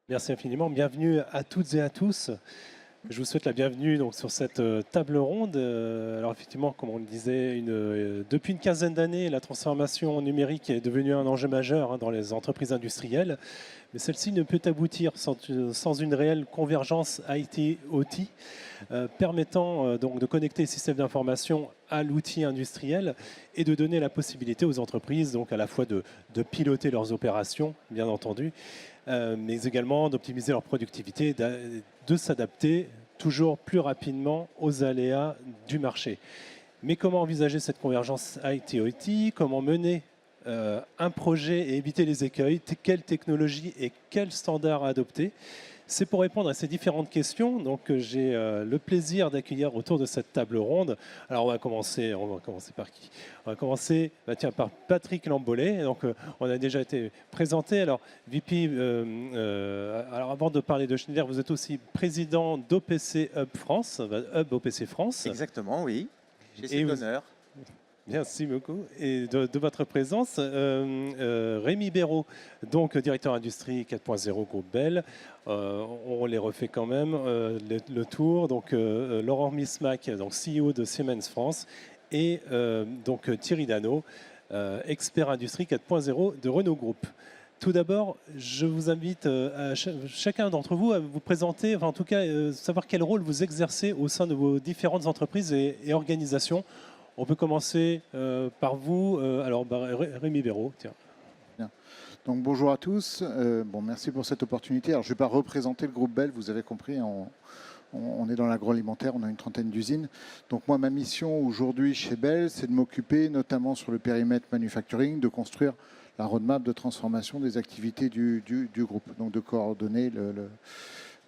Merci infiniment. Bienvenue à toutes et à tous. Je vous souhaite la bienvenue donc, sur cette table ronde. Alors effectivement, comme on le disait, depuis une quinzaine d'années, la transformation numérique est devenue un enjeu majeur dans les entreprises industrielles. Mais celle-ci ne peut aboutir sans une réelle convergence IT-OT, permettant donc de connecter les systèmes d'information à l'outil industriel et de donner la possibilité aux entreprises donc à la fois de piloter leurs opérations, bien entendu, mais également d'optimiser leur productivité, de s'adapter toujours plus rapidement aux aléas du marché. Mais comment envisager cette convergence IT-OT? Comment mener un projet et éviter les écueils? Quelle technologie et quels standards adopter? C'est pour répondre à ces différentes questions donc, que j'ai le plaisir d'accueillir autour de cette table ronde. Alors on va commencer par qui? On va commencer par Patrick Lambollet. Donc, on a déjà été présenté. Alors VP, alors avant de parler de Schneider, vous êtes aussi président d'OPC Hub France, Hub OPC France. Exactement, oui. J'ai cet honneur. Merci beaucoup. Et de votre présence, Rémi Béraud, donc directeur industrie 4.0 groupe Bell. On les refait quand même, le tour. Donc Laurent Mismack, donc CEO de Siemens France. Et donc Thierry Dano, expert industrie 4.0 de Renault Group. Tout d'abord, je vous invite chacun d'entre vous à vous présenter, enfin en tout cas savoir quel rôle vous exercez au sein de vos différentes entreprises et organisations. On peut commencer par vous. Alors, Rémi Béraud, tiens. Bien. Donc, bonjour à tous. Merci pour cette opportunité. Alors, je ne vais pas représenter le groupe Bell, vous avez compris. On est dans l'agroalimentaire, on a une trentaine d'usines. Donc, moi, ma mission aujourd'hui chez Bell, c'est de m'occuper, notamment sur le périmètre manufacturing, de construire la roadmap de transformation des activités du groupe. Donc, de coordonner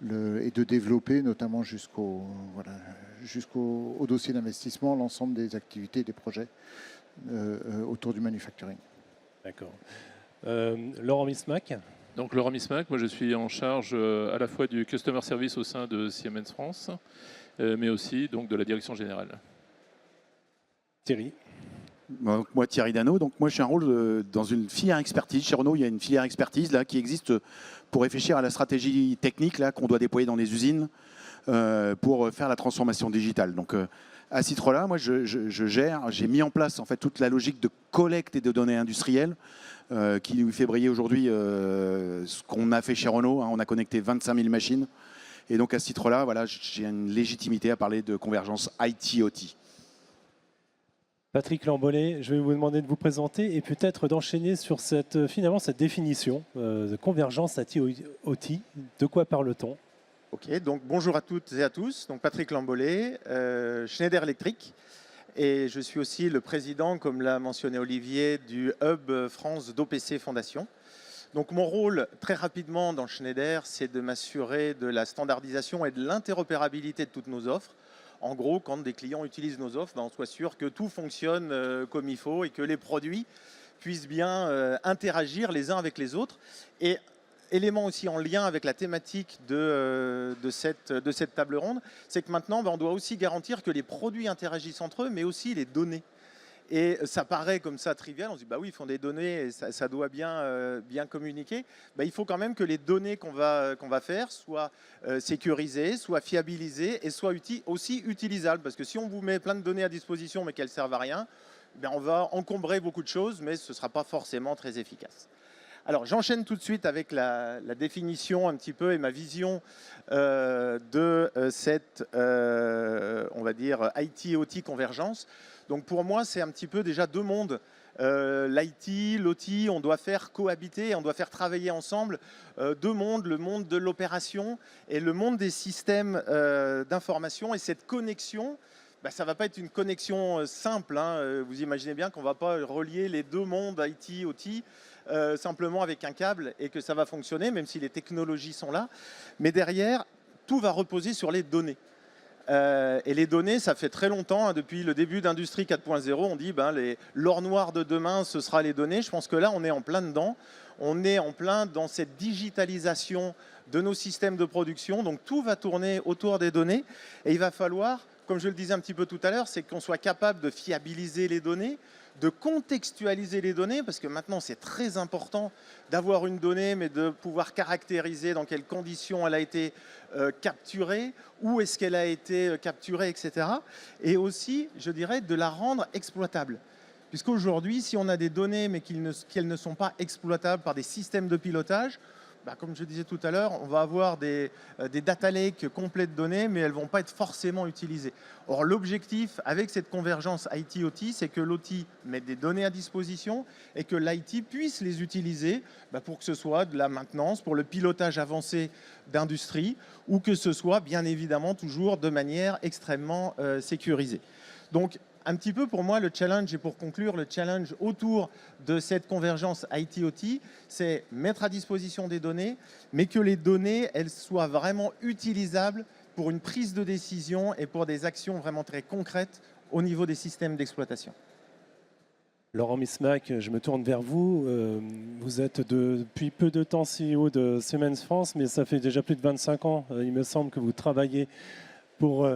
et de développer, notamment jusqu'au dossier d'investissement, l'ensemble des activités et des projets autour du manufacturing. D'accord. Laurent Mismack. Donc Laurent Mismack, moi je suis en charge à la fois du Customer Service au sein de Siemens France, mais aussi donc, de la direction générale. Thierry. Moi, Thierry Dano, donc moi, je suis un rôle dans une filière expertise. Chez Renault, il y a une filière expertise là, qui existe pour réfléchir à la stratégie technique qu'on doit déployer dans les usines pour faire la transformation digitale. Donc, à ce titre-là, moi, j'ai mis en place en fait, toute la logique de collecte et de données industrielles qui nous fait briller aujourd'hui ce qu'on a fait chez Renault. On a connecté 25 000 machines. Et donc, à ce titre-là, voilà, j'ai une légitimité à parler de convergence IT-OT. Patrick Lambollet, je vais vous demander de vous présenter et peut-être d'enchaîner sur cette définition de convergence IT-OT. De quoi parle-t-on? Ok, donc bonjour à toutes et à tous. Donc Patrick Lambollet, Schneider Electric. Et je suis aussi le président, comme l'a mentionné Olivier, du Hub France d'OPC Fondation. Donc mon rôle, très rapidement dans Schneider, c'est de m'assurer de la standardisation et de l'interopérabilité de toutes nos offres. En gros, quand des clients utilisent nos offres, on soit sûr que tout fonctionne comme il faut et que les produits puissent bien interagir les uns avec les autres. Et élément aussi en lien avec la thématique de cette table ronde, c'est que maintenant, on doit aussi garantir que les produits interagissent entre eux, mais aussi les données. Et ça paraît comme ça trivial, on se dit bah oui, ils font des données et ça doit bien communiquer. Il faut quand même que les données qu'on va faire soient sécurisées, soient fiabilisées et soient aussi utilisables. Parce que si on vous met plein de données à disposition mais qu'elles ne servent à rien, on va encombrer beaucoup de choses, mais ce ne sera pas forcément très efficace. Alors j'enchaîne tout de suite avec la définition un petit peu et ma vision de cette, on va dire, IT-OT convergence. Donc pour moi, c'est un petit peu déjà deux mondes. L'IT, l'OT, on doit faire cohabiter, on doit faire travailler ensemble deux mondes, le monde de l'opération et le monde des systèmes d'information. Et cette connexion, ça ne va pas être une connexion simple. Vous imaginez bien qu'on ne va pas relier les deux mondes IT, OT simplement avec un câble et que ça va fonctionner, même si les technologies sont là. Mais derrière, tout va reposer sur les données. Et les données, ça fait très longtemps, depuis le début d'Industrie 4.0, on dit l'or noir de demain, ce sera les données. Je pense que là, on est en plein dedans. On est en plein dans cette digitalisation de nos systèmes de production. Donc tout va tourner autour des données. Et il va falloir, comme je le disais un petit peu tout à l'heure, c'est qu'on soit capable de fiabiliser les données, de contextualiser les données, parce que maintenant c'est très important d'avoir une donnée, mais de pouvoir caractériser dans quelles conditions elle a été capturée, où est-ce qu'elle a été capturée, etc. Et aussi, je dirais, de la rendre exploitable. Puisqu'aujourd'hui, si on a des données, mais qu'elles ne sont pas exploitables par des systèmes de pilotage, comme je disais tout à l'heure, on va avoir des data lakes complets de données, mais elles ne vont pas être forcément utilisées. Or, l'objectif avec cette convergence IT-OT, c'est que l'OT mette des données à disposition et que l'IT puisse les utiliser pour que ce soit de la maintenance, pour le pilotage avancé d'industrie, ou que ce soit bien évidemment toujours de manière extrêmement sécurisée. Donc, un petit peu pour moi, le challenge, et pour conclure, le challenge autour de cette convergence IT-OT, c'est mettre à disposition des données, mais que les données, elles soient vraiment utilisables pour une prise de décision et pour des actions vraiment très concrètes au niveau des systèmes d'exploitation. Laurent Mismack, je me tourne vers vous. Vous êtes depuis peu de temps CEO de Siemens France, mais ça fait déjà plus de 25 ans, il me semble, que vous travaillez pour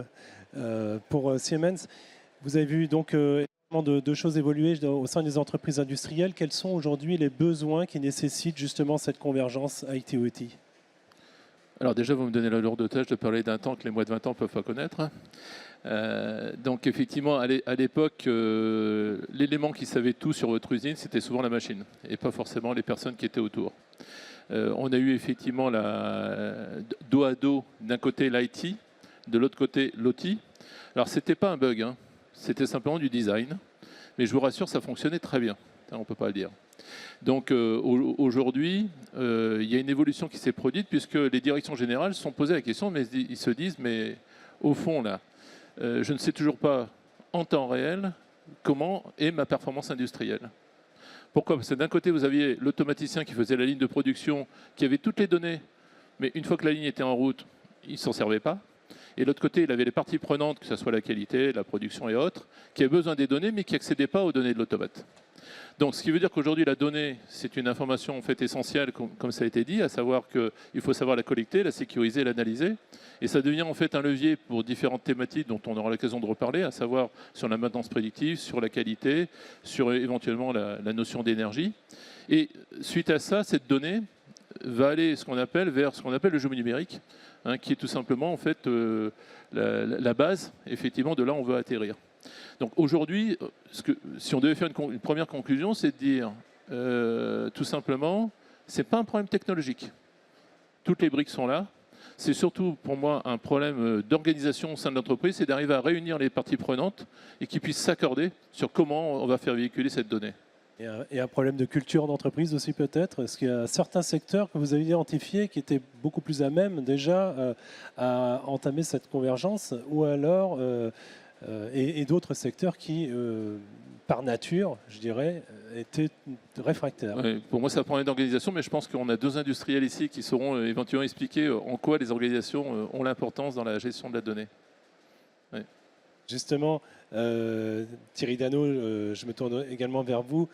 Siemens. Vous avez vu donc énormément de choses évoluer au sein des entreprises industrielles. Quels sont aujourd'hui les besoins qui nécessitent justement cette convergence IT-OT? Alors déjà, vous me donnez la lourde tâche de parler d'un temps que les moins de 20 ans ne peuvent pas connaître. Donc effectivement, à l'époque, l'élément qui savait tout sur votre usine, c'était souvent la machine, et pas forcément les personnes qui étaient autour. On a eu effectivement dos à dos, d'un côté l'IT, de l'autre côté l'OT. Alors c'était pas un bug, hein. C'était simplement du design, mais je vous rassure, ça fonctionnait très bien, on ne peut pas le dire. Donc aujourd'hui, il y a une évolution qui s'est produite, puisque les directions générales se sont posées la question, mais ils se disent, mais au fond là, je ne sais toujours pas en temps réel comment est ma performance industrielle. Pourquoi? Parce que d'un côté, vous aviez l'automaticien qui faisait la ligne de production, qui avait toutes les données, mais une fois que la ligne était en route, il ne s'en servait pas. Et de l'autre côté, il avait les parties prenantes, que ce soit la qualité, la production et autres, qui avaient besoin des données, mais qui n'accédaient pas aux données de l'automate. Donc, ce qui veut dire qu'aujourd'hui, la donnée, c'est une information en fait essentielle, comme ça a été dit, à savoir qu'il faut savoir la collecter, la sécuriser, l'analyser. Et ça devient en fait un levier pour différentes thématiques dont on aura l'occasion de reparler, à savoir sur la maintenance prédictive, sur la qualité, sur éventuellement la notion d'énergie. Et suite à ça, cette donnée va aller vers ce qu'on appelle le jeu numérique, hein, qui est tout simplement en fait la base effectivement de là où on veut atterrir. Donc aujourd'hui, si on devait faire une première conclusion, c'est de dire tout simplement, c'est pas un problème technologique. Toutes les briques sont là. C'est surtout pour moi un problème d'organisation au sein de l'entreprise, c'est d'arriver à réunir les parties prenantes et qu'ils puissent s'accorder sur comment on va faire véhiculer cette donnée. Et un problème de culture d'entreprise aussi peut-être. Est-ce qu'il y a certains secteurs que vous avez identifiés qui étaient beaucoup plus à même déjà à entamer cette convergence, ou alors et d'autres secteurs qui, par nature, je dirais, étaient réfractaires? Ouais, pour moi, c'est un problème d'organisation, mais je pense qu'on a deux industriels ici qui sauront éventuellement expliquer en quoi les organisations ont l'importance dans la gestion de la donnée. Ouais. Justement, Thierry Dano, je me tourne également vers vous.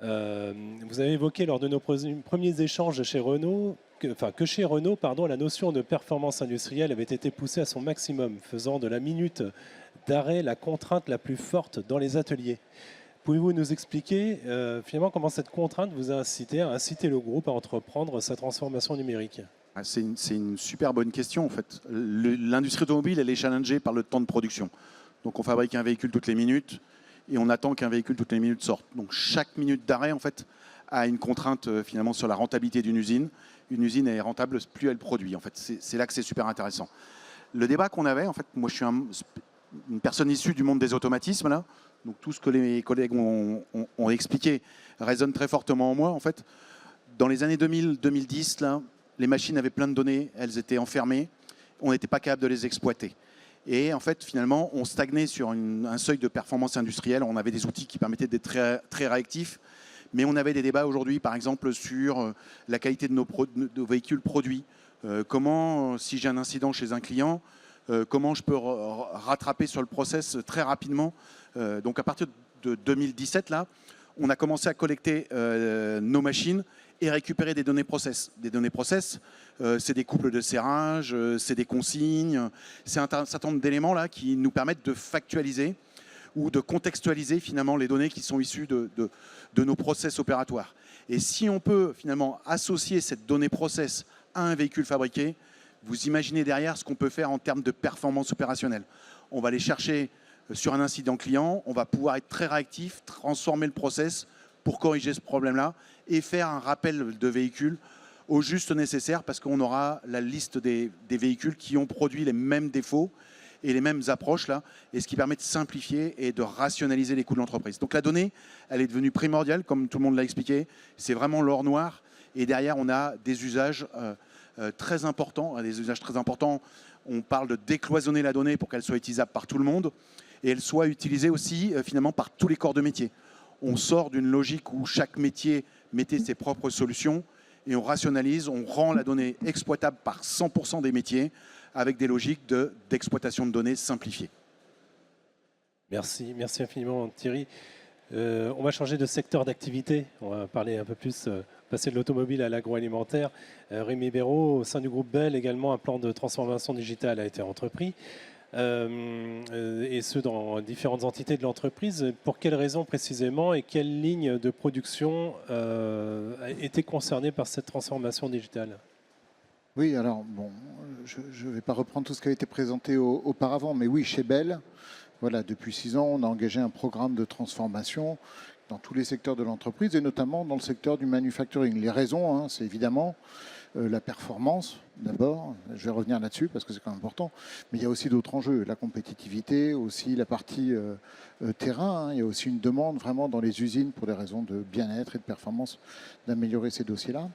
Vous avez évoqué lors de nos premiers échanges chez Renault que chez Renault, la notion de performance industrielle avait été poussée à son maximum, faisant de la minute d'arrêt la contrainte la plus forte dans les ateliers. Pouvez-vous nous expliquer finalement comment cette contrainte vous a incité le groupe à entreprendre sa transformation numérique? C'est une super bonne question en fait. L'industrie automobile, elle est challengée par le temps de production. Donc on fabrique un véhicule toutes les minutes et on attend qu'un véhicule toutes les minutes sorte. Donc chaque minute d'arrêt en fait a une contrainte finalement sur la rentabilité d'une usine. Une usine est rentable plus elle produit. En fait, c'est là que c'est super intéressant. Le débat qu'on avait, en fait, moi je suis une personne issue du monde des automatismes là. Donc tout ce que les collègues ont expliqué résonne très fortement en moi. En fait, dans les années 2000-2010 là, les machines avaient plein de données, elles étaient enfermées, on n'était pas capable de les exploiter. Et en fait, finalement, on stagnait sur un seuil de performance industrielle. On avait des outils qui permettaient d'être très, très réactifs, mais on avait des débats aujourd'hui, par exemple, sur la qualité de nos véhicules produits. Comment, si j'ai un incident chez un client, comment je peux rattraper sur le process très rapidement. Donc à partir de 2017, là, on a commencé à collecter nos machines et récupérer des données process. Des données process, c'est des couples de serrage, c'est des consignes, c'est un certain nombre d'éléments là qui nous permettent de factualiser ou de contextualiser finalement les données qui sont issues de nos process opératoires. Et si on peut finalement associer cette donnée process à un véhicule fabriqué, vous imaginez derrière ce qu'on peut faire en termes de performance opérationnelle. On va aller chercher sur un incident client, on va pouvoir être très réactif, transformer le process pour corriger ce problème-là et faire un rappel de véhicule au juste nécessaire parce qu'on aura la liste des véhicules qui ont produit les mêmes défauts et les mêmes approches là, et ce qui permet de simplifier et de rationaliser les coûts de l'entreprise. Donc la donnée, elle est devenue primordiale, comme tout le monde l'a expliqué. C'est vraiment l'or noir. Et derrière, on a des usages très importants. Des usages très importants, on parle de décloisonner la donnée pour qu'elle soit utilisable par tout le monde et elle soit utilisée aussi finalement par tous les corps de métier. On sort d'une logique où chaque métier mettait ses propres solutions et on rationalise, on rend la donnée exploitable par 100% des métiers avec des logiques d'exploitation de données simplifiées. Merci infiniment Thierry. On va changer de secteur d'activité. On va parler un peu plus, passer de l'automobile à l'agroalimentaire. Rémi Béraud, au sein du groupe Bell, également un plan de transformation digitale a été entrepris. Et ce dans différentes entités de l'entreprise. Pour quelles raisons précisément et quelles lignes de production étaient concernées par cette transformation digitale? Oui, alors, bon, je ne vais pas reprendre tout ce qui a été présenté auparavant, mais oui, chez Bell, voilà, depuis 6 ans, on a engagé un programme de transformation dans tous les secteurs de l'entreprise et notamment dans le secteur du manufacturing. Les raisons, hein, c'est évidemment la performance, d'abord, je vais revenir là-dessus parce que c'est quand même important, mais il y a aussi d'autres enjeux, la compétitivité, aussi la partie terrain, hein, il y a aussi une demande vraiment dans les usines pour des raisons de bien-être et de performance d'améliorer ces dossiers-là.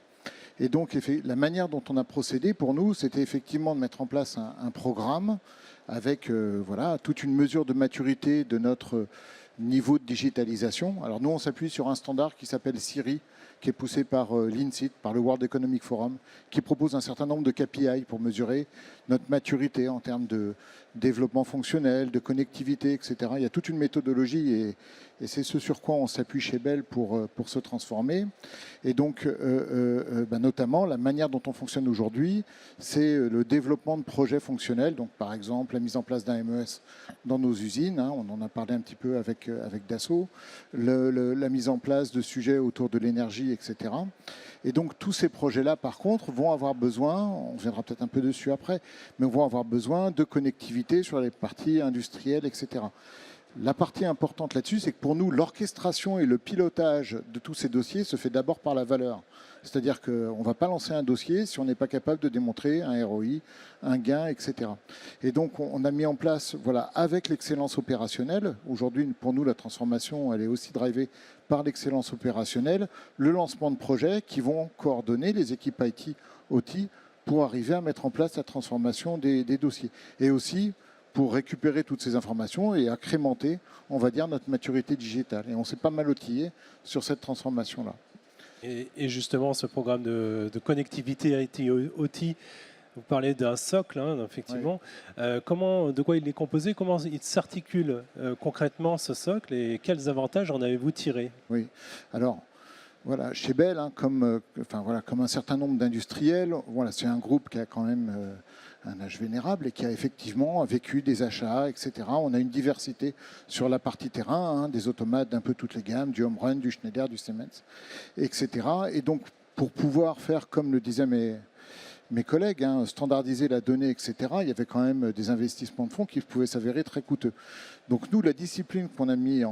Et donc, la manière dont on a procédé, pour nous, c'était effectivement de mettre en place un programme avec voilà, toute une mesure de maturité de notre niveau de digitalisation. Alors nous, on s'appuie sur un standard qui s'appelle SIRI, qui est poussé par l'INSEAD, par le World Economic Forum, qui propose un certain nombre de KPI pour mesurer notre maturité en termes de développement fonctionnel, de connectivité, etc. Il y a toute une méthodologie et c'est ce sur quoi on s'appuie chez Bell pour se transformer. Et donc, notamment, la manière dont on fonctionne aujourd'hui, c'est le développement de projets fonctionnels. Donc, par exemple, la mise en place d'un MES dans nos usines. Hein, on en a parlé un petit peu avec Dassault. La mise en place de sujets autour de l'énergie, etc. Et donc, tous ces projets-là, par contre, vont avoir besoin, on viendra peut-être un peu dessus après, mais vont avoir besoin de connectivité sur les parties industrielles, etc. La partie importante là-dessus, c'est que pour nous, l'orchestration et le pilotage de tous ces dossiers se fait d'abord par la valeur. C'est-à-dire qu'on ne va pas lancer un dossier si on n'est pas capable de démontrer un ROI, un gain, etc. Et donc, on a mis en place, voilà, avec l'excellence opérationnelle, aujourd'hui, pour nous, la transformation, elle est aussi drivée par l'excellence opérationnelle, le lancement de projets qui vont coordonner les équipes IT, OT, pour arriver à mettre en place la transformation des dossiers. Et aussi, pour récupérer toutes ces informations et accrémenter, on va dire, notre maturité digitale. Et on s'est pas mal outillé sur cette transformation-là. Et justement, ce programme de connectivité IT-OT, vous parlez d'un socle, hein, effectivement. Oui. De quoi il est composé? Comment il s'articule concrètement, ce socle? Et quels avantages en avez-vous tiré? Oui, alors... Voilà, chez Bell, hein, comme un certain nombre d'industriels, voilà, c'est un groupe qui a quand même un âge vénérable et qui a effectivement vécu des achats, etc. On a une diversité sur la partie terrain, hein, des automates d'un peu toutes les gammes, du Home Run, du Schneider, du Siemens, etc. Et donc, pour pouvoir faire, comme le disaient mes collègues, hein, standardiser la donnée, etc., il y avait quand même des investissements de fonds qui pouvaient s'avérer très coûteux. Donc nous, la discipline qu'on a mis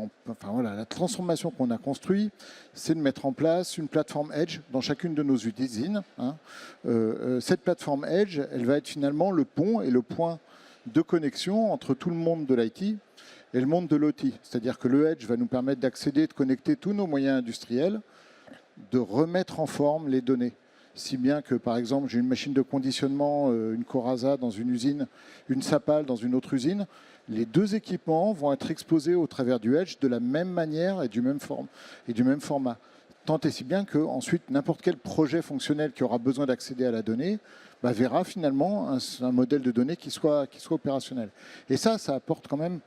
la transformation qu'on a construite, c'est de mettre en place une plateforme Edge dans chacune de nos usines. Hein. Cette plateforme Edge, elle va être finalement le pont et le point de connexion entre tout le monde de l'IT et le monde de l'OT. C'est-à-dire que le Edge va nous permettre d'accéder, de connecter tous nos moyens industriels, de remettre en forme les données. Si bien que, par exemple, j'ai une machine de conditionnement, une Coraza dans une usine, une Sapal dans une autre usine, les deux équipements vont être exposés au travers du Edge de la même manière et du même format. Tant et si bien qu'ensuite, n'importe quel projet fonctionnel qui aura besoin d'accéder à la donnée verra finalement un modèle de données qui soit opérationnel. Et ça apporte quand même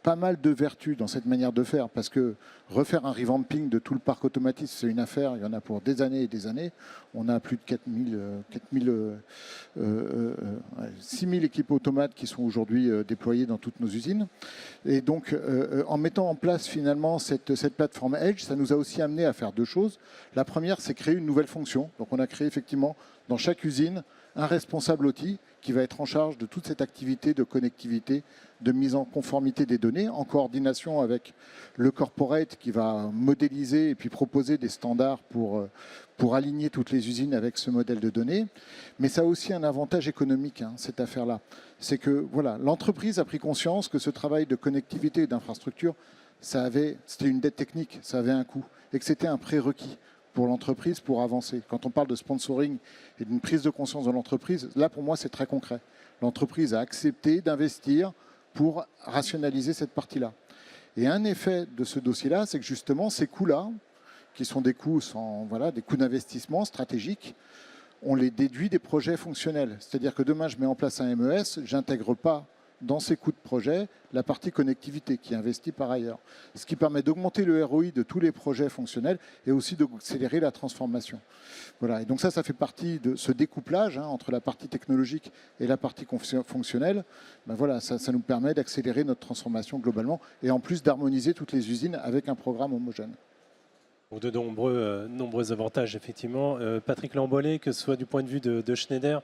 pas mal de vertus dans cette manière de faire, parce que refaire un revamping de tout le parc automatique, c'est une affaire, il y en a pour des années et des années. On a plus de 6000 équipes automates qui sont aujourd'hui déployées dans toutes nos usines. Et donc, en mettant en place finalement cette plateforme Edge, ça nous a aussi amené à faire deux choses. La première, c'est créer une nouvelle fonction. Donc, on a créé effectivement dans chaque usine un responsable OT qui va être en charge de toute cette activité de connectivité, de mise en conformité des données, en coordination avec le corporate qui va modéliser et puis proposer des standards pour aligner toutes les usines avec ce modèle de données. Mais ça a aussi un avantage économique, cette affaire-là. C'est que voilà, l'entreprise a pris conscience que ce travail de connectivité et d'infrastructure, c'était une dette technique, ça avait un coût, et que c'était un prérequis pour l'entreprise pour avancer. Quand on parle de sponsoring et d'une prise de conscience de l'entreprise, là pour moi c'est très concret. L'entreprise a accepté d'investir pour rationaliser cette partie-là. Et un effet de ce dossier-là, c'est que justement ces coûts-là, qui sont des coûts des coûts d'investissement stratégiques, on les déduit des projets fonctionnels. C'est-à-dire que demain je mets en place un MES, j'intègre pas dans ces coûts de projet la partie connectivité qui est investie par ailleurs. Ce qui permet d'augmenter le ROI de tous les projets fonctionnels et aussi d'accélérer la transformation. Voilà. Et donc ça fait partie de ce découplage entre la partie technologique et la partie fonctionnelle. Ben voilà, ça nous permet d'accélérer notre transformation globalement et en plus d'harmoniser toutes les usines avec un programme homogène. Donc de nombreux avantages, effectivement. Patrick Lambollet, que ce soit du point de vue de Schneider,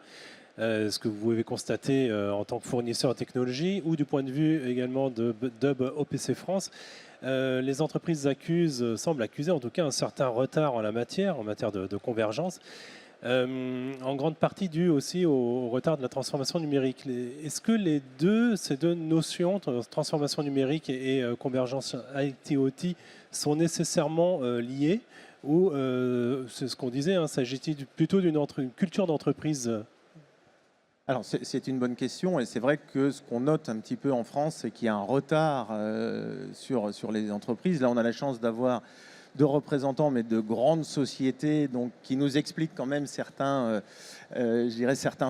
ce que vous pouvez constater en tant que fournisseur de technologie ou du point de vue également de Dub OPC France, les entreprises semblent accuser en tout cas un certain retard en matière de convergence, en grande partie dû aussi au retard de la transformation numérique. Est-ce que ces deux notions, transformation numérique et convergence IT-OT, sont nécessairement liées ou c'est ce qu'on disait, s'agit-il plutôt d'une culture d'entreprise? Alors c'est une bonne question et c'est vrai que ce qu'on note un petit peu en France, c'est qu'il y a un retard sur les entreprises. Là, on a la chance d'avoir deux représentants, mais de grandes sociétés, donc qui nous expliquent quand même certains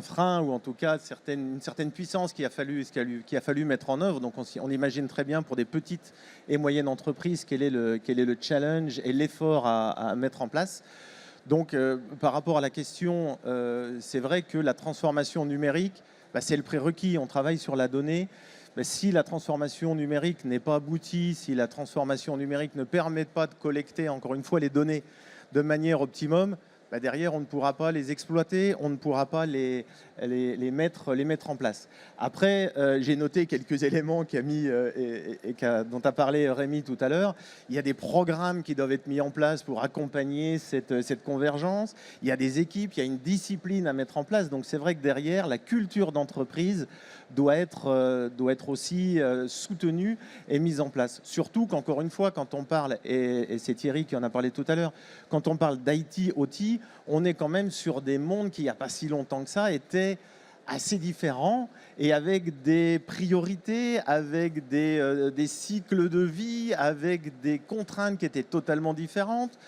freins ou en tout cas une certaine puissance qu'il a fallu mettre en œuvre. Donc on imagine très bien pour des petites et moyennes entreprises quel est le challenge et l'effort à mettre en place. Donc, par rapport à la question, c'est vrai que la transformation numérique, c'est le prérequis. On travaille sur la donnée. Si la transformation numérique n'est pas aboutie, si la transformation numérique ne permet pas de collecter, encore une fois, les données de manière optimum, derrière, on ne pourra pas les exploiter, on ne pourra pas les mettre en place. Après, j'ai noté quelques éléments dont a parlé Rémi tout à l'heure. Il y a des programmes qui doivent être mis en place pour accompagner cette convergence. Il y a des équipes, il y a une discipline à mettre en place. Donc, c'est vrai que derrière, la culture d'entreprise doit être aussi soutenue et mise en place. Surtout qu'encore une fois, quand on parle, et c'est Thierry qui en a parlé tout à l'heure, quand on parle d'IT, OT, on est quand même sur des mondes qui, il n'y a pas si longtemps que ça, étaient assez différents et avec des priorités, avec des cycles de vie, avec des contraintes qui étaient totalement différentes.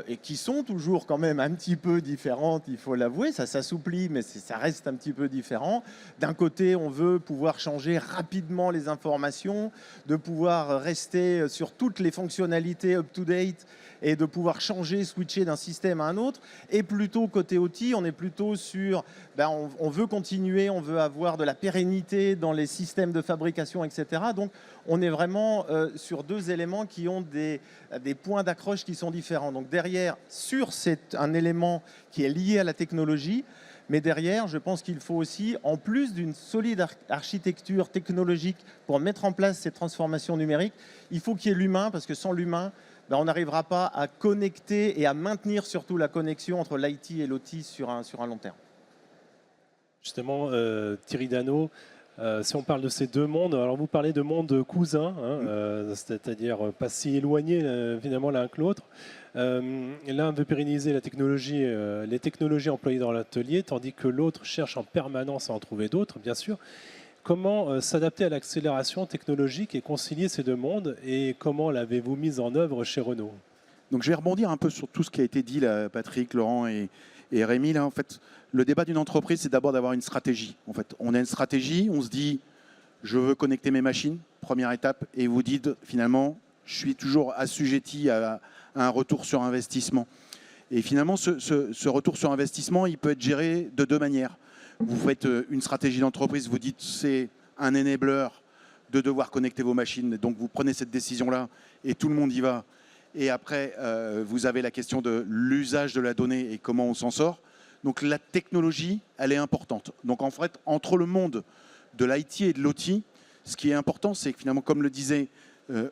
Et qui sont toujours quand même un petit peu différentes, il faut l'avouer, ça s'assouplit, mais ça reste un petit peu différent. D'un côté, on veut pouvoir changer rapidement les informations, de pouvoir rester sur toutes les fonctionnalités up-to-date et de pouvoir switcher d'un système à un autre. Et plutôt côté OT, on est plutôt sur, on veut continuer, on veut avoir de la pérennité dans les systèmes de fabrication, etc. Donc, on est vraiment sur deux éléments qui ont des points d'accroche qui sont différents. Donc derrière, c'est un élément qui est lié à la technologie, mais derrière, je pense qu'il faut aussi, en plus d'une solide architecture technologique pour mettre en place ces transformations numériques, il faut qu'il y ait l'humain, parce que sans l'humain, on n'arrivera pas à connecter et à maintenir surtout la connexion entre l'IT et l'OT sur un long terme. Justement, Thierry Dano, si on parle de ces deux mondes, alors vous parlez de mondes cousins, c'est-à-dire pas si éloignés finalement l'un que l'autre. L'un veut pérenniser les technologies employées dans l'atelier, tandis que l'autre cherche en permanence à en trouver d'autres, bien sûr. Comment s'adapter à l'accélération technologique et concilier ces deux mondes, et comment l'avez-vous mise en œuvre chez Renault? Donc je vais rebondir un peu sur tout ce qui a été dit là, Patrick, Laurent et Rémi. Là, en fait, le débat d'une entreprise, c'est d'abord d'avoir une stratégie. En fait, on a une stratégie, on se dit, je veux connecter mes machines, première étape et vous dites finalement, je suis toujours assujetti à un retour sur investissement. Et finalement, ce retour sur investissement, il peut être géré de deux manières. Vous faites une stratégie d'entreprise, vous dites c'est un enabler de devoir connecter vos machines. Donc vous prenez cette décision-là et tout le monde y va. Et après, vous avez la question de l'usage de la donnée et comment on s'en sort. Donc la technologie, elle est importante. Donc en fait, entre le monde de l'IT et de l'OT, ce qui est important, c'est que finalement, comme le disait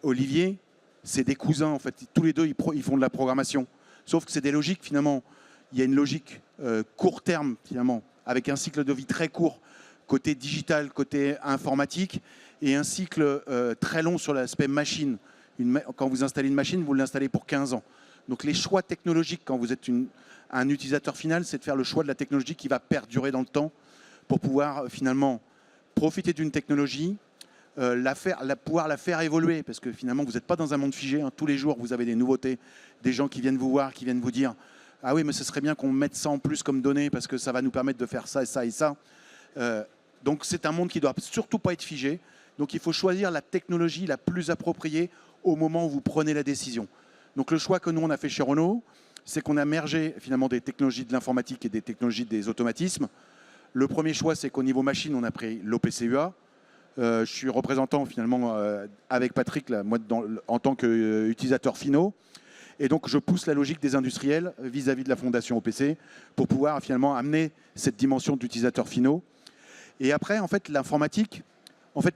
Olivier, c'est des cousins en fait. Tous les deux, ils font de la programmation. Sauf que c'est des logiques finalement. Il y a une logique court terme finalement, avec un cycle de vie très court, côté digital, côté informatique, et un cycle très long sur l'aspect machine. Quand vous installez une machine, vous l'installez pour 15 ans. Donc les choix technologiques, quand vous êtes un utilisateur final, c'est de faire le choix de la technologie qui va perdurer dans le temps pour pouvoir finalement profiter d'une technologie, pouvoir la faire évoluer, parce que finalement, vous n'êtes pas dans un monde figé. Hein. Tous les jours, vous avez des nouveautés, des gens qui viennent vous voir, qui viennent vous dire « Ah oui, mais ce serait bien qu'on mette ça en plus comme données, parce que ça va nous permettre de faire ça et ça et ça. » Donc c'est un monde qui ne doit surtout pas être figé. Donc il faut choisir la technologie la plus appropriée au moment où vous prenez la décision. Donc le choix que nous, on a fait chez Renault, c'est qu'on a mergé finalement des technologies de l'informatique et des technologies des automatismes. Le premier choix, c'est qu'au niveau machine, on a pris l'OPCUA. Je suis représentant finalement avec Patrick, là, moi, en tant qu'utilisateur finaux. Et donc je pousse la logique des industriels vis-à-vis de la fondation OPC pour pouvoir finalement amener cette dimension d'utilisateurs finaux. Et après, en fait, l'informatique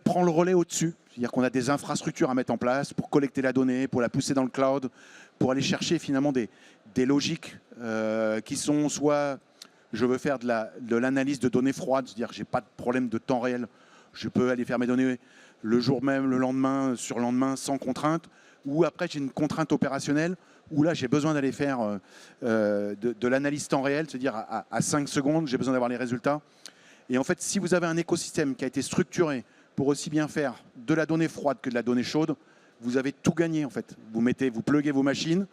prend le relais au-dessus. C'est-à-dire qu'on a des infrastructures à mettre en place pour collecter la donnée, pour la pousser dans le cloud, pour aller chercher finalement des logiques qui sont soit je veux faire de l'analyse de données froides, c'est-à-dire que je n'ai pas de problème de temps réel, je peux aller faire mes données le jour même, le lendemain, sur le lendemain, sans contrainte, ou après j'ai une contrainte opérationnelle où là j'ai besoin d'aller faire de l'analyse temps réel, c'est-à-dire à 5 secondes, j'ai besoin d'avoir les résultats. Et en fait, si vous avez un écosystème qui a été structuré pour aussi bien faire de la donnée froide que de la donnée chaude, vous avez tout gagné en fait. Vous pluguez vos machines,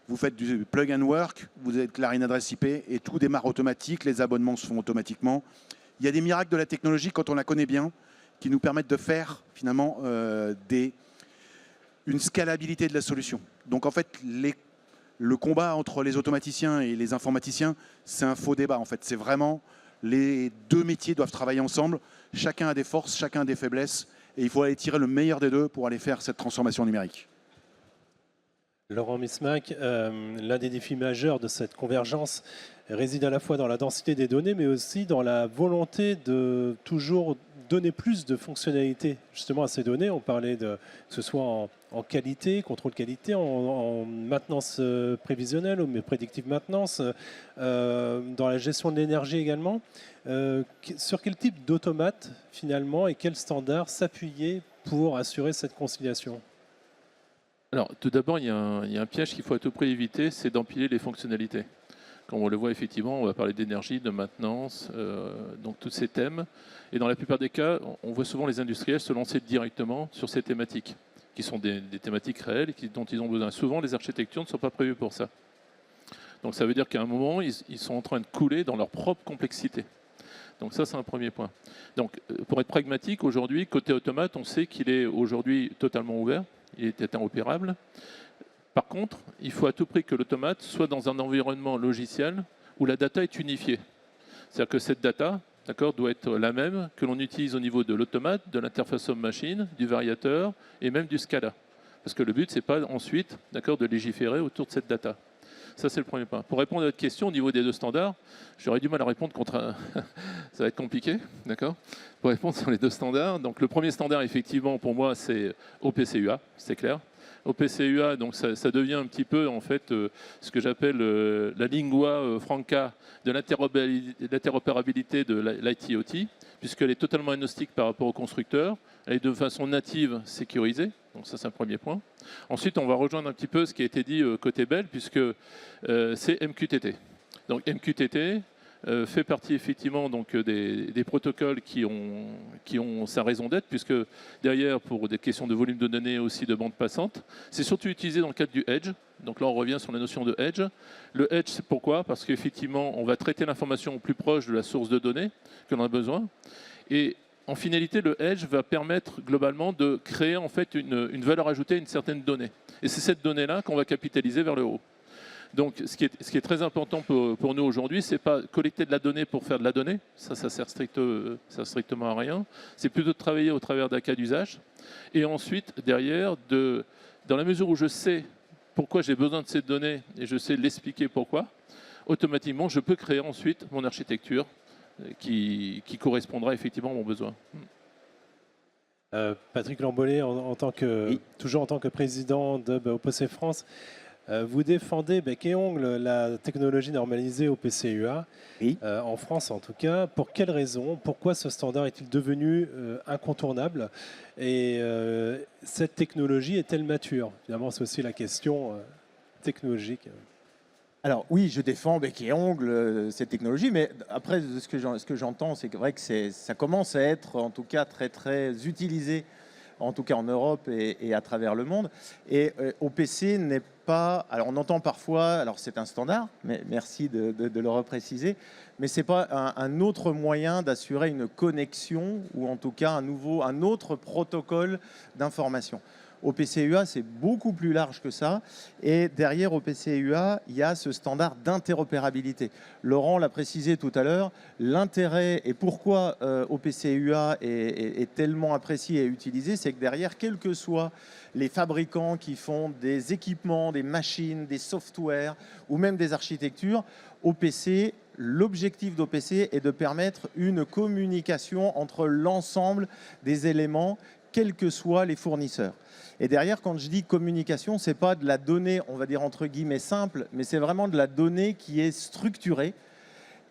vous faites du plug and work, vous déclarez une adresse IP et tout démarre automatique, les abonnements se font automatiquement. Il y a des miracles de la technologie quand on la connaît bien qui nous permettent de faire finalement une scalabilité de la solution. Donc en fait, le combat entre les automaticiens et les informaticiens, c'est un faux débat en fait. C'est vraiment les deux métiers doivent travailler ensemble. Chacun a des forces, chacun a des faiblesses. Et il faut aller tirer le meilleur des deux pour aller faire cette transformation numérique. Laurent Mismack, l'un des défis majeurs de cette convergence réside à la fois dans la densité des données, mais aussi dans la volonté de toujours donner plus de fonctionnalités justement à ces données. On parlait que ce soit en qualité, contrôle qualité, en maintenance prévisionnelle ou prédictive maintenance, dans la gestion de l'énergie également. Sur quel type d'automate finalement et quels standards s'appuyer pour assurer cette conciliation ? Alors, tout d'abord, il y a un piège qu'il faut à tout prix éviter, c'est d'empiler les fonctionnalités. Comme on le voit effectivement, on va parler d'énergie, de maintenance, donc tous ces thèmes. Et dans la plupart des cas, on voit souvent les industriels se lancer directement sur ces thématiques, qui sont des thématiques réelles dont ils ont besoin. Souvent, les architectures ne sont pas prévues pour ça. Donc ça veut dire qu'à un moment, ils sont en train de couler dans leur propre complexité. Donc ça, c'est un premier point. Donc, pour être pragmatique, aujourd'hui, côté automate, on sait qu'il est aujourd'hui totalement ouvert, il est interopérable. Par contre, il faut à tout prix que l'automate soit dans un environnement logiciel où la data est unifiée. C'est-à-dire que cette data, d'accord, doit être la même que l'on utilise au niveau de l'automate, de l'interface homme-machine, du variateur et même du SCADA. Parce que le but, ce n'est pas ensuite, d'accord, de légiférer autour de cette data. Ça, c'est le premier point. Pour répondre à votre question, au niveau des deux standards, j'aurais du mal à répondre contre ça va être compliqué, d'accord. Pour répondre sur les deux standards, donc le premier standard, effectivement, pour moi, c'est OPCUA, c'est clair. OPCUA, donc ça devient un petit peu, en fait, ce que j'appelle la lingua franca de l'interopérabilité de l'IT-OT, puisqu'elle est totalement agnostique par rapport au constructeur, elle est de façon native sécurisée. Donc ça, c'est un premier point. Ensuite, on va rejoindre un petit peu ce qui a été dit côté Bell, puisque c'est MQTT. Donc MQTT fait partie effectivement donc, des protocoles qui ont sa raison d'être, puisque derrière, pour des questions de volume de données et aussi de bande passante, c'est surtout utilisé dans le cadre du edge. Donc là, on revient sur la notion de edge. Le edge, c'est pourquoi? Parce qu'effectivement, on va traiter l'information au plus proche de la source de données que l'on a besoin. Et en finalité, le edge va permettre globalement de créer en fait une valeur ajoutée à une certaine donnée. Et c'est cette donnée-là qu'on va capitaliser vers le haut. Donc, ce qui est très important pour nous aujourd'hui, c'est pas collecter de la donnée pour faire de la donnée. Ça sert strictement à rien. C'est plutôt de travailler au travers d'un cas d'usage. Et ensuite, derrière, dans la mesure où je sais pourquoi j'ai besoin de cette donnée et je sais l'expliquer pourquoi, automatiquement, je peux créer ensuite mon architecture qui correspondra effectivement à mon besoin. Patrick Lambollet, toujours en tant que président de OPC France, vous défendez bec et ongle la technologie normalisée OPC UA, Oui. En France en tout cas. Pour quelles raisons? Pourquoi ce standard est-il devenu incontournable? Et cette technologie est-elle mature? Finalement, c'est aussi la question technologique. Alors oui, je défends bec et ongle cette technologie, mais après, ce que j'entends, c'est vrai que ça commence à être en tout cas très très utilisé, en tout cas en Europe et à travers le monde. Et OPC n'est pas... Alors on entend parfois, alors c'est un standard, mais merci de le repréciser, mais ce n'est pas un autre moyen d'assurer une connexion ou en tout cas un autre protocole d'information. OPC UA, c'est beaucoup plus large que ça. Et derrière OPC UA, il y a ce standard d'interopérabilité. Laurent l'a précisé tout à l'heure, l'intérêt et pourquoi OPC UA est tellement apprécié et utilisé, c'est que derrière, quels que soient les fabricants qui font des équipements, des machines, des softwares ou même des architectures, OPC, l'objectif d'OPC est de permettre une communication entre l'ensemble des éléments, quels que soient les fournisseurs. Et derrière, quand je dis communication, ce n'est pas de la donnée, on va dire entre guillemets simple, mais c'est vraiment de la donnée qui est structurée.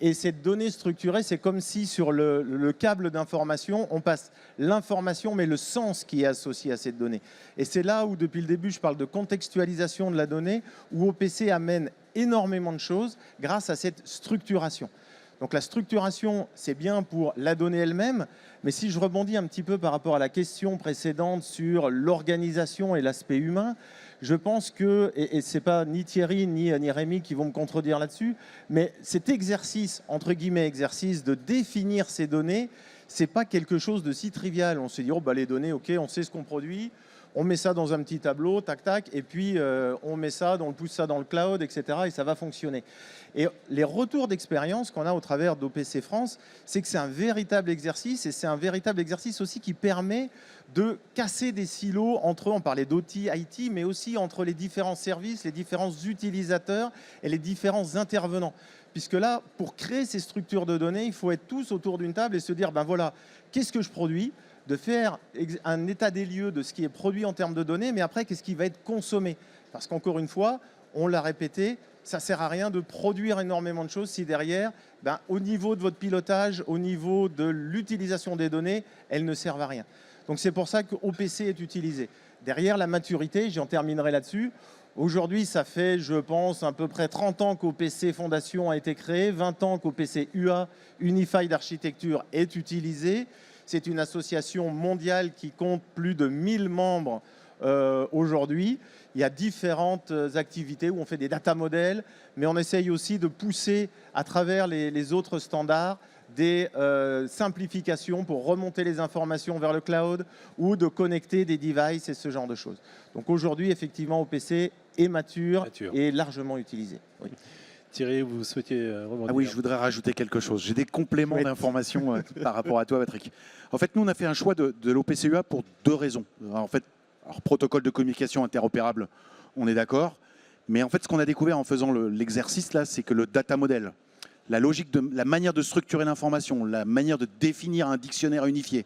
Et cette donnée structurée, c'est comme si sur le câble d'information, on passe l'information, mais le sens qui est associé à cette donnée. Et c'est là où, depuis le début, je parle de contextualisation de la donnée, où OPC amène énormément de choses grâce à cette structuration. Donc la structuration, c'est bien pour la donnée elle-même, mais si je rebondis un petit peu par rapport à la question précédente sur l'organisation et l'aspect humain, je pense que, et ce n'est pas ni Thierry ni Rémi qui vont me contredire là-dessus, mais cet exercice, entre guillemets exercice, de définir ces données, ce n'est pas quelque chose de si trivial. On se dit, oh, bah, les données, ok, on sait ce qu'on produit, on met ça dans un petit tableau, tac, tac, et puis on met ça, on pousse ça dans le cloud, etc., et ça va fonctionner. Et les retours d'expérience qu'on a au travers d'OPC France, c'est que c'est un véritable exercice, et c'est un véritable exercice aussi qui permet de casser des silos entre, on parlait d'OT, IT, mais aussi entre les différents services, les différents utilisateurs et les différents intervenants. Puisque là, pour créer ces structures de données, il faut être tous autour d'une table et se dire, ben voilà, qu'est-ce que je produis ? De faire un état des lieux de ce qui est produit en termes de données, mais après, qu'est-ce qui va être consommé? Parce qu'encore une fois, on l'a répété, ça ne sert à rien de produire énormément de choses si derrière, ben, au niveau de votre pilotage, au niveau de l'utilisation des données, elles ne servent à rien. Donc c'est pour ça que OPC est utilisé. Derrière la maturité, j'en terminerai là-dessus. Aujourd'hui, ça fait, je pense, à peu près 30 ans qu'OPC Fondation a été créé, 20 ans qu'OPC UA, Unified Architecture, est utilisé. C'est une association mondiale qui compte plus de 1000 membres aujourd'hui. Il y a différentes activités où on fait des data models, mais on essaye aussi de pousser à travers les autres standards des simplifications pour remonter les informations vers le cloud ou de connecter des devices et ce genre de choses. Donc aujourd'hui, effectivement, OPC est mature et largement utilisé. Oui. Thierry, vous souhaitiez rebondir? Ah oui, je voudrais rajouter quelque chose. J'ai des compléments d'informations par rapport à toi, Patrick. En fait, nous, on a fait un choix de l'OPC UA pour deux raisons. En fait, protocole de communication interopérable, on est d'accord. Mais en fait, ce qu'on a découvert en faisant l'exercice, là, c'est que le data model, la logique, la manière de structurer l'information, la manière de définir un dictionnaire unifié,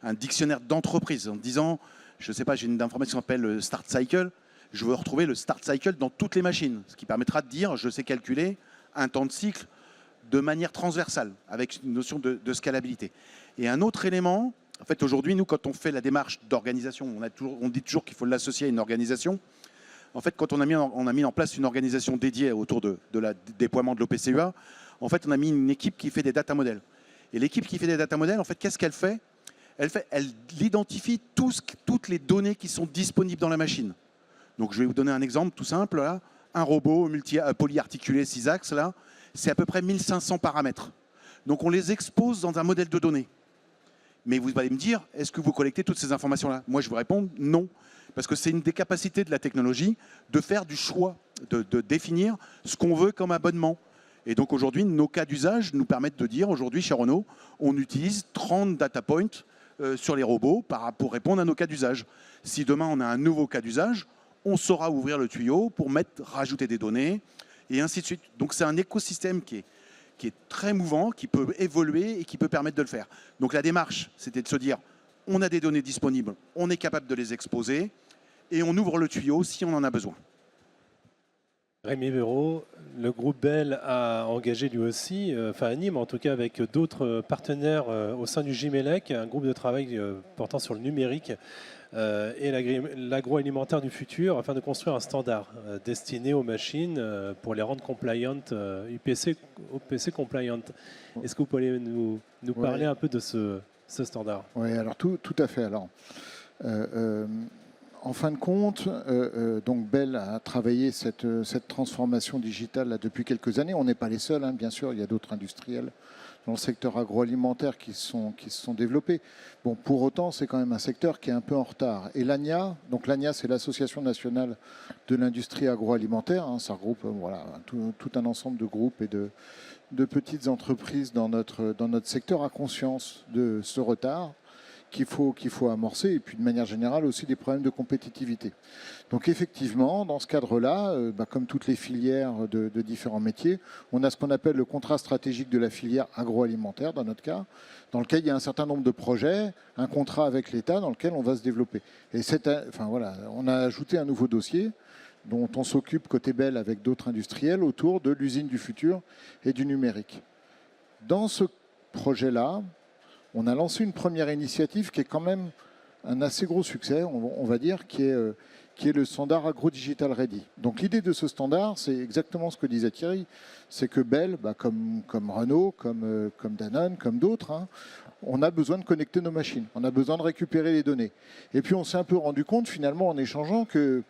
un dictionnaire d'entreprise, en disant, je ne sais pas, j'ai une information qui s'appelle Start Cycle, je veux retrouver le Start Cycle dans toutes les machines, ce qui permettra de dire, je sais calculer un temps de cycle de manière transversale, avec une notion de scalabilité. Et un autre élément, en fait, aujourd'hui, nous, quand on fait la démarche d'organisation, on dit toujours qu'il faut l'associer à une organisation. En fait, quand on a mis en place une organisation dédiée autour du déploiement de l'OPC UA, en fait, on a mis une équipe qui fait des data models. Et l'équipe qui fait des data models, en fait, qu'est-ce qu'elle fait? Elle identifie toutes les données qui sont disponibles dans la machine. Donc, je vais vous donner un exemple tout simple. Là. Un robot polyarticulé 6 axes, là, c'est à peu près 1500 paramètres. Donc, on les expose dans un modèle de données. Mais vous allez me dire, est-ce que vous collectez toutes ces informations-là? Moi, je vous réponds non. Parce que c'est une des capacités de la technologie de faire du choix, de définir ce qu'on veut comme abonnement. Et donc aujourd'hui, nos cas d'usage nous permettent de dire, aujourd'hui chez Renault, on utilise 30 data points sur les robots pour répondre à nos cas d'usage. Si demain on a un nouveau cas d'usage, on saura ouvrir le tuyau pour rajouter des données, et ainsi de suite. Donc c'est un écosystème qui est très mouvant, qui peut évoluer et qui peut permettre de le faire. Donc la démarche, c'était de se dire, on a des données disponibles, on est capable de les exposer, et on ouvre le tuyau si on en a besoin. Rémi Véraud, le groupe Bell a engagé lui aussi, anime en tout cas avec d'autres partenaires au sein du GIMELEC, un groupe de travail portant sur le numérique et l'agroalimentaire du futur, afin de construire un standard destiné aux machines pour les rendre compliant, OPC compliant. Est-ce que vous pourriez nous parler un peu de ce standard? Oui, alors tout à fait. Alors, en fin de compte, donc Bell a travaillé cette transformation digitale là, depuis quelques années. On n'est pas les seuls, hein, bien sûr, il y a d'autres industriels dans le secteur agroalimentaire qui se sont développés. Bon, pour autant, c'est quand même un secteur qui est un peu en retard. Et l'ANIA, donc l'ANIA, c'est l'Association nationale de l'industrie agroalimentaire, hein, ça regroupe tout un ensemble de groupes et de petites entreprises dans notre secteur, a conscience de ce retard qu'il faut amorcer, et puis de manière générale aussi des problèmes de compétitivité. Donc effectivement, dans ce cadre-là, comme toutes les filières de différents métiers, on a ce qu'on appelle le contrat stratégique de la filière agroalimentaire, dans notre cas, dans lequel il y a un certain nombre de projets, un contrat avec l'État dans lequel on va se développer. Et on a ajouté un nouveau dossier dont on s'occupe côté Bell avec d'autres industriels autour de l'usine du futur et du numérique. Dans ce projet-là, on a lancé une première initiative qui est quand même un assez gros succès, on va dire, qui est le standard Agro Digital Ready. Donc l'idée de ce standard, c'est exactement ce que disait Thierry, c'est que Bell, comme Renault, comme Danone, comme d'autres, hein, on a besoin de connecter nos machines, on a besoin de récupérer les données. Et puis on s'est un peu rendu compte finalement en échangeant que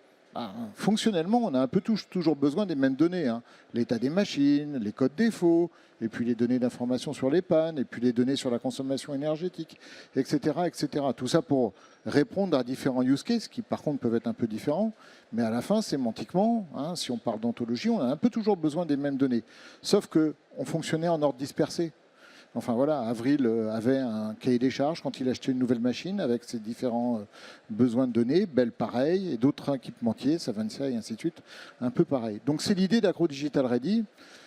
fonctionnellement, on a un peu toujours besoin des mêmes données. Hein. L'état des machines, les codes défauts, et puis les données d'information sur les pannes, et puis les données sur la consommation énergétique, etc., etc. Tout ça pour répondre à différents use cases, qui par contre peuvent être un peu différents. Mais à la fin, sémantiquement, hein, si on parle d'ontologie, on a un peu toujours besoin des mêmes données. Sauf qu'on fonctionnait en ordre dispersé. Enfin voilà, Avril avait un cahier des charges quand il achetait une nouvelle machine avec ses différents besoins de données, Bell pareil, et d'autres équipementiers, Savencia et ainsi de suite, un peu pareil. Donc c'est l'idée d'Agro Digital Ready,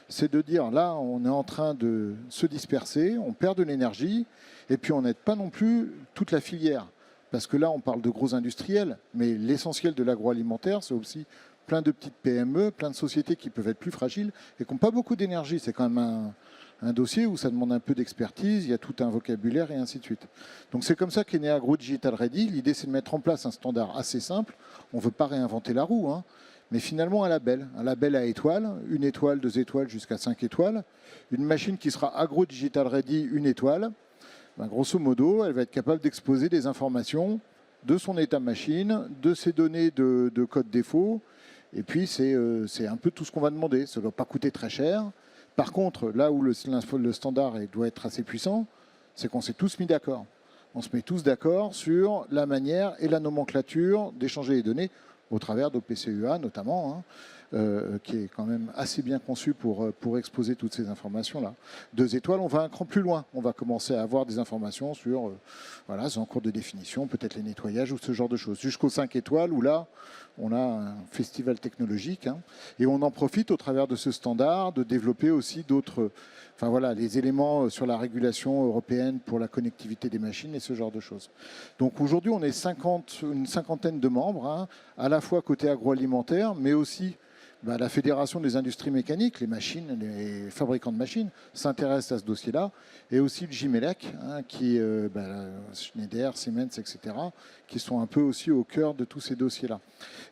c'est de dire là on est en train de se disperser, on perd de l'énergie, et puis on n'aide pas non plus toute la filière. Parce que là on parle de gros industriels, mais l'essentiel de l'agroalimentaire c'est aussi plein de petites PME, plein de sociétés qui peuvent être plus fragiles et qui n'ont pas beaucoup d'énergie. C'est quand même un dossier où ça demande un peu d'expertise, il y a tout un vocabulaire et ainsi de suite. Donc c'est comme ça qu'est né Agro Digital Ready. L'idée c'est de mettre en place un standard assez simple. On ne veut pas réinventer la roue, hein, mais finalement un label à étoiles, 1 étoile, 2 étoiles jusqu'à 5 étoiles. Une machine qui sera Agro Digital Ready 1 étoile. Grosso modo, elle va être capable d'exposer des informations de son état machine, de ses données de code défaut. Et puis c'est un peu tout ce qu'on va demander. Ça ne doit pas coûter très cher. Par contre, là où le standard doit être assez puissant, c'est qu'on s'est tous mis d'accord. On se met tous d'accord sur la manière et la nomenclature d'échanger les données au travers d'OPCUA notamment, hein, qui est quand même assez bien conçu pour exposer toutes ces informations-là. 2 étoiles, on va un cran plus loin. On va commencer à avoir des informations sur, c'est en cours de définition, peut-être les nettoyages ou ce genre de choses. Jusqu'aux 5 étoiles, où là, on a un festival technologique, hein, et on en profite au travers de ce standard de développer aussi d'autres, les éléments sur la régulation européenne pour la connectivité des machines et ce genre de choses. Donc aujourd'hui, on est une cinquantaine de membres, hein, à la fois côté agroalimentaire, mais aussi la Fédération des industries mécaniques, les fabricants de machines s'intéressent à ce dossier-là, et aussi le GIMELEC, hein, qui Schneider, Siemens, etc., qui sont un peu aussi au cœur de tous ces dossiers-là.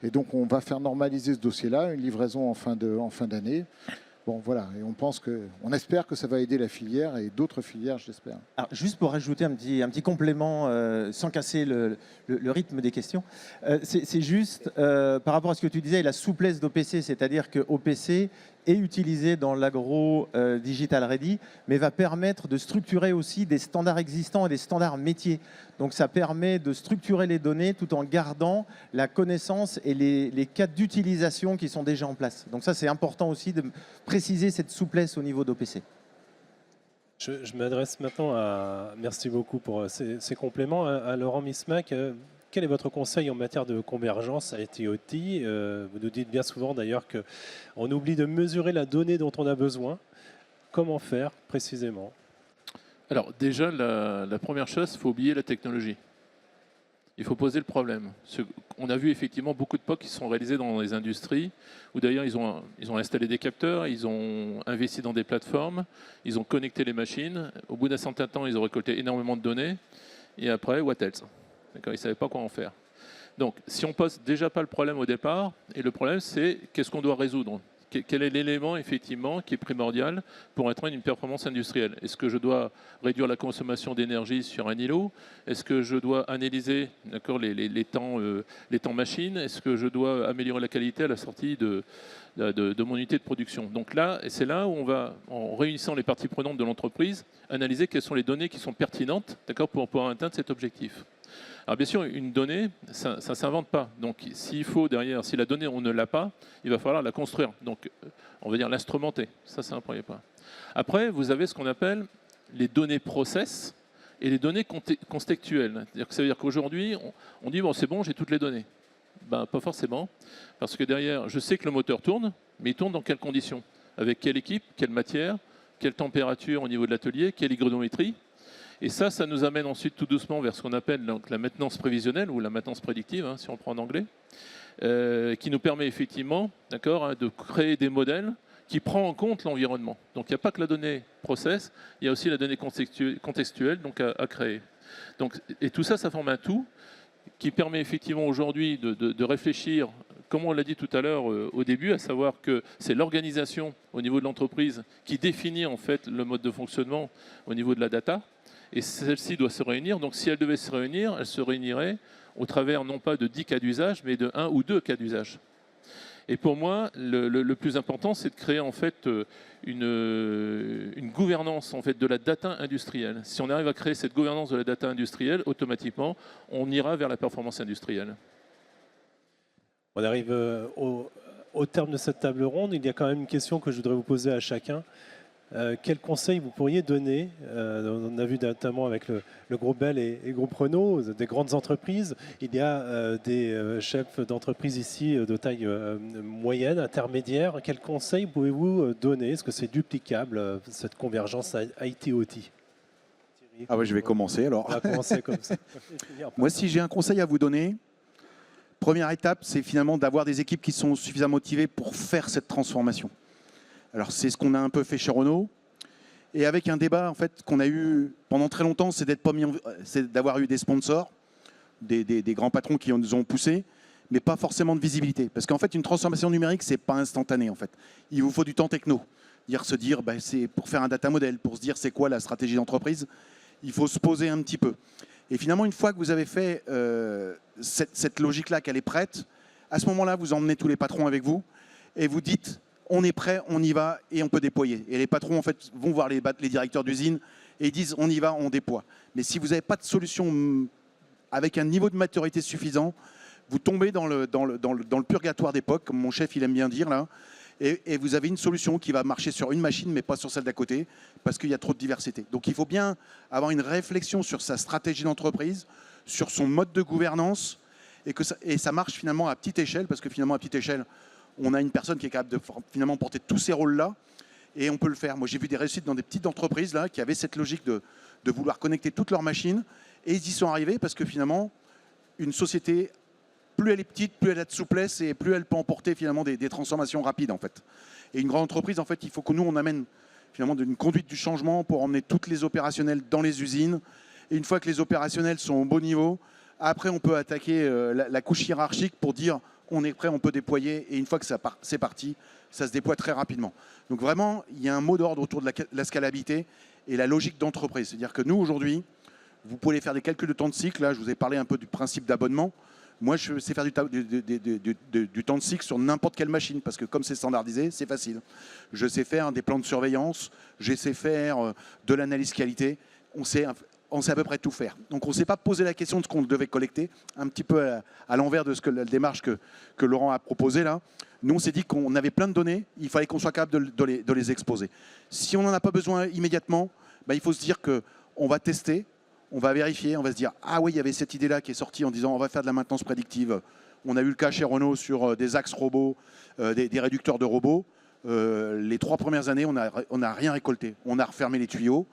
Et donc on va faire normaliser ce dossier-là, une livraison en fin d'année. Bon, voilà, et on espère que ça va aider la filière et d'autres filières, j'espère. Alors, juste pour ajouter un petit complément, sans casser le rythme des questions, c'est juste par rapport à ce que tu disais, la souplesse d'OPC, c'est-à-dire que OPC est utilisé dans l'agro digital ready, mais va permettre de structurer aussi des standards existants et des standards métiers. Donc ça permet de structurer les données tout en gardant la connaissance et les cas d'utilisation qui sont déjà en place. Donc ça, c'est important aussi de préciser cette souplesse au niveau d'OPC. Je m'adresse maintenant à... Merci beaucoup pour ces compléments. À Laurent Mismack, quel est votre conseil en matière de convergence IT-OT? Vous nous dites bien souvent d'ailleurs qu'on oublie de mesurer la donnée dont on a besoin. Comment faire précisément? Alors déjà, la première chose, il faut oublier la technologie. Il faut poser le problème. On a vu effectivement beaucoup de POC qui sont réalisés dans les industries, où d'ailleurs ils ont installé des capteurs, ils ont investi dans des plateformes, ils ont connecté les machines. Au bout d'un certain temps, ils ont récolté énormément de données. Et après, what else? Ils ne savaient pas quoi en faire. Donc, si on ne pose déjà pas le problème au départ, et le problème c'est qu'est-ce qu'on doit résoudre? Quel est l'élément effectivement qui est primordial pour atteindre une performance industrielle? Est-ce que je dois réduire la consommation d'énergie sur un îlot? Est-ce que je dois analyser les temps machines? Est-ce que je dois améliorer la qualité à la sortie de mon unité de production? Donc là, c'est là où on va, en réunissant les parties prenantes de l'entreprise, analyser quelles sont les données qui sont pertinentes, pour pouvoir atteindre cet objectif. Alors bien sûr, une donnée, ça ne s'invente pas. Donc s'il faut derrière, si la donnée, on ne l'a pas, il va falloir la construire. Donc on va dire l'instrumenter. Ça, c'est un premier pas. Après, vous avez ce qu'on appelle les données process et les données contextuelles. Ça veut dire qu'aujourd'hui, on dit, bon, c'est bon, j'ai toutes les données. Ben, pas forcément. Parce que derrière, je sais que le moteur tourne, mais il tourne dans quelles conditions? Avec quelle équipe? Quelle matière? Quelle température au niveau de l'atelier? Quelle hygrométrie? Et ça nous amène ensuite tout doucement vers ce qu'on appelle donc, la maintenance prévisionnelle ou la maintenance prédictive, si on le prend en anglais, qui nous permet effectivement de créer des modèles qui prennent en compte l'environnement. Donc il n'y a pas que la donnée process, il y a aussi la donnée contextuelle donc, à créer. Donc, et tout ça, ça forme un tout qui permet effectivement aujourd'hui de réfléchir, comme on l'a dit tout à l'heure au début, à savoir que c'est l'organisation au niveau de l'entreprise qui définit en fait le mode de fonctionnement au niveau de la data. Et celle-ci doit se réunir. Donc si elle devait se réunir, elle se réunirait au travers non pas de 10 cas d'usage, mais de 1 ou 2 cas d'usage. Et pour moi, le plus important, c'est de créer en fait une gouvernance en fait de la data industrielle. Si on arrive à créer cette gouvernance de la data industrielle, automatiquement, on ira vers la performance industrielle. On arrive au terme de cette table ronde. Il y a quand même une question que je voudrais vous poser à chacun. Quel conseil vous pourriez donner? On a vu notamment avec le groupe Bell et le groupe Renault, des grandes entreprises. Il y a des chefs d'entreprise ici de taille moyenne, intermédiaire. Quel conseil pouvez-vous donner? Est-ce que c'est duplicable, cette convergence IT-OT? Ah ouais, je vais commencer alors. On va commencer comme ça. Moi, si j'ai un conseil à vous donner, première étape, c'est finalement d'avoir des équipes qui sont suffisamment motivées pour faire cette transformation. Alors c'est ce qu'on a un peu fait chez Renault, et avec un débat en fait qu'on a eu pendant très longtemps, c'est d'avoir eu des sponsors, des grands patrons qui nous ont poussés, mais pas forcément de visibilité, parce qu'en fait une transformation numérique c'est pas instantané en fait. Il vous faut du temps techno, se dire c'est pour faire un data model, pour se dire c'est quoi la stratégie d'entreprise, il faut se poser un petit peu. Et finalement une fois que vous avez fait cette logique-là, qu'elle est prête, à ce moment-là vous emmenez tous les patrons avec vous et vous dites on est prêt, on y va et on peut déployer. Et les patrons en fait, vont voir les directeurs d'usine et ils disent on y va, on déploie. Mais si vous n'avez pas de solution avec un niveau de maturité suffisant, vous tombez dans le purgatoire d'époque, comme mon chef il aime bien dire là, et vous avez une solution qui va marcher sur une machine mais pas sur celle d'à côté parce qu'il y a trop de diversité. Donc il faut bien avoir une réflexion sur sa stratégie d'entreprise, sur son mode de gouvernance et ça marche finalement à petite échelle parce que finalement à petite échelle, on a une personne qui est capable de finalement porter tous ces rôles-là et on peut le faire. Moi, j'ai vu des réussites dans des petites entreprises là, qui avaient cette logique de vouloir connecter toutes leurs machines et ils y sont arrivés parce que finalement, une société, plus elle est petite, plus elle a de souplesse et plus elle peut emporter finalement des transformations rapides en fait. Et une grande entreprise, en fait, il faut que nous, on amène finalement une conduite du changement pour emmener toutes les opérationnels dans les usines. Et une fois que les opérationnels sont au bon niveau, après, on peut attaquer la couche hiérarchique pour dire on est prêt, on peut déployer, et une fois que c'est parti, ça se déploie très rapidement. Donc vraiment, il y a un mot d'ordre autour de la scalabilité et la logique d'entreprise. C'est-à-dire que nous, aujourd'hui, vous pouvez faire des calculs de temps de cycle. Là, je vous ai parlé un peu du principe d'abonnement. Moi, je sais faire du temps de cycle sur n'importe quelle machine, parce que comme c'est standardisé, c'est facile. Je sais faire des plans de surveillance, je sais faire de l'analyse qualité. On sait à peu près tout faire. Donc on ne s'est pas posé la question de ce qu'on devait collecter, un petit peu à l'envers de la démarche que Laurent a proposée là. Nous, on s'est dit qu'on avait plein de données, il fallait qu'on soit capable de les exposer. Si on n'en a pas besoin immédiatement, il faut se dire qu'on va tester, on va vérifier, on va se dire « Ah oui, il y avait cette idée-là qui est sortie en disant on va faire de la maintenance prédictive ». On a eu le cas chez Renault sur des axes robots, des réducteurs de robots. Les 3 premières années, on n'a rien récolté. On a refermé les tuyaux.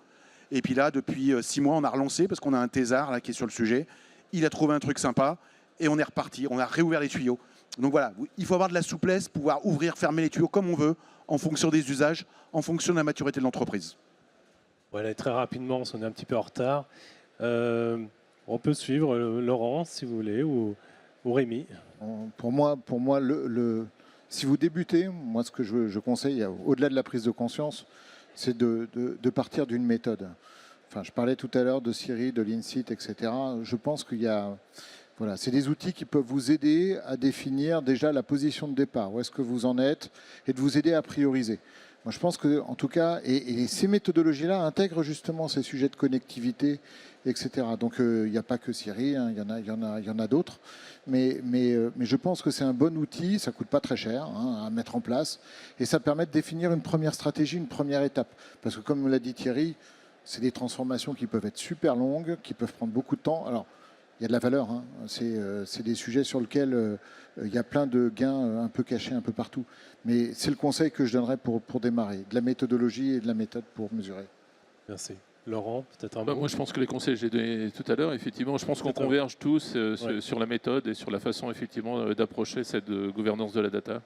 Et puis là, depuis 6 mois, on a relancé parce qu'on a un thésard là, qui est sur le sujet. Il a trouvé un truc sympa et on est reparti. On a réouvert les tuyaux. Donc voilà, il faut avoir de la souplesse, pouvoir ouvrir, fermer les tuyaux comme on veut, en fonction des usages, en fonction de la maturité de l'entreprise. Voilà, très rapidement, on est un petit peu en retard. On peut suivre Laurent, si vous voulez, ou Rémi. Pour moi, si vous débutez, moi, ce que je conseille, au-delà de la prise de conscience, c'est de partir d'une méthode. Enfin, je parlais tout à l'heure de Siri, de l'INSIT, etc. Je pense qu'il y a... Voilà, c'est des outils qui peuvent vous aider à définir déjà la position de départ, où est-ce que vous en êtes, et de vous aider à prioriser. Moi, je pense que, en tout cas, et ces méthodologies-là intègrent justement ces sujets de connectivité, etc. Donc, il n'y a pas que Siri, hein, il y en a d'autres. Mais je pense que c'est un bon outil, ça ne coûte pas très cher à mettre en place, et ça permet de définir une première stratégie, une première étape. Parce que, comme l'a dit Thierry, c'est des transformations qui peuvent être super longues, qui peuvent prendre beaucoup de temps. Alors, il y a de la valeur, hein. C'est des sujets sur lesquels il y a plein de gains un peu cachés un peu partout. Mais c'est le conseil que je donnerais pour démarrer, de la méthodologie et de la méthode pour mesurer. Merci. Laurent, peut-être un mot. Moi, je pense que les conseils que j'ai donnés tout à l'heure, effectivement, je pense qu'on converge tous sur la méthode et sur la façon, effectivement, d'approcher cette gouvernance de la data.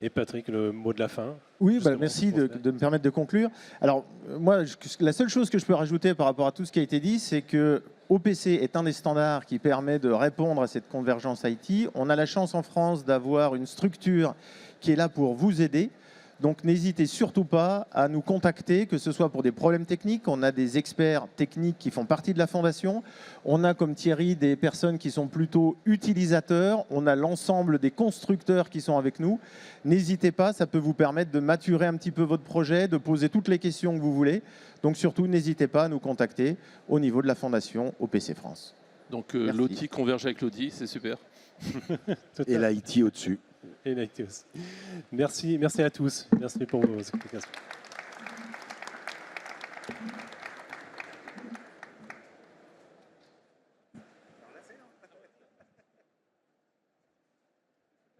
Et Patrick, le mot de la fin. Oui, merci de me permettre de conclure. Alors, moi, la seule chose que je peux rajouter par rapport à tout ce qui a été dit, c'est que OPC est un des standards qui permet de répondre à cette convergence IT. On a la chance en France d'avoir une structure qui est là pour vous aider. Donc n'hésitez surtout pas à nous contacter, que ce soit pour des problèmes techniques. On a des experts techniques qui font partie de la fondation. On a, comme Thierry, des personnes qui sont plutôt utilisateurs. On a l'ensemble des constructeurs qui sont avec nous. N'hésitez pas, ça peut vous permettre de maturer un petit peu votre projet, de poser toutes les questions que vous voulez. Donc surtout, n'hésitez pas à nous contacter au niveau de la fondation OPC France. Donc l'OTI converge avec l'ODI, c'est super. Et l'IT au-dessus. Et l'IT aussi. Merci à tous. Merci pour vos explications.